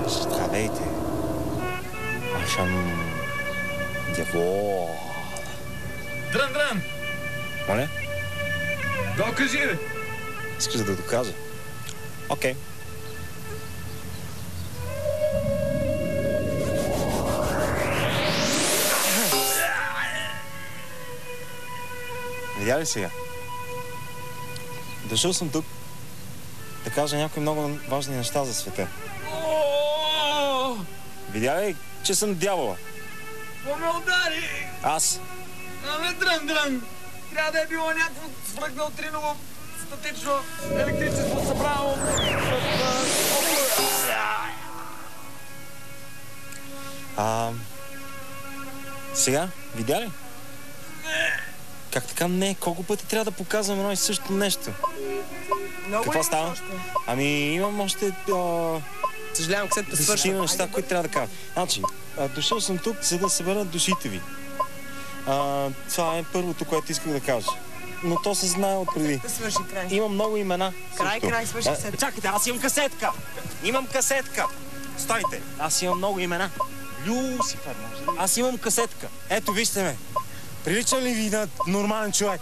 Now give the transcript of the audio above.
Здравейте. Аз съм дявол. Дрън! Моля? Докажи, бе! Искаш да докажа? Окей. Видя ли сега? Дошъл съм тук да кажа някои много важни неща за света. Видя ли, че съм дявола? Какво ме удари? Аз. Аме, дрън! Трябва да е било някакво свръхнеутриново статично електричество събрано. Сега, видя ли? Не. Как така не? Колко пъти трябва да показвам едно и също нещо? Какво става? Ами имам още... Съжалявам, касетата свършва. Десетина неща, които трябва да кажа. Значи, дошъл съм тук, за да събера душите ви. Това е първото, което исках да кажа. Но то се знае отпреди. Да свърши край. Имам много имена. Край, свърши касетка. Чакайте, аз имам касетка! Имам касетка! Стойте! Аз имам много имена. Люсифер, може ли? Аз имам касетка. Ето, вижте ме. Прилича ли ви на нормален човек?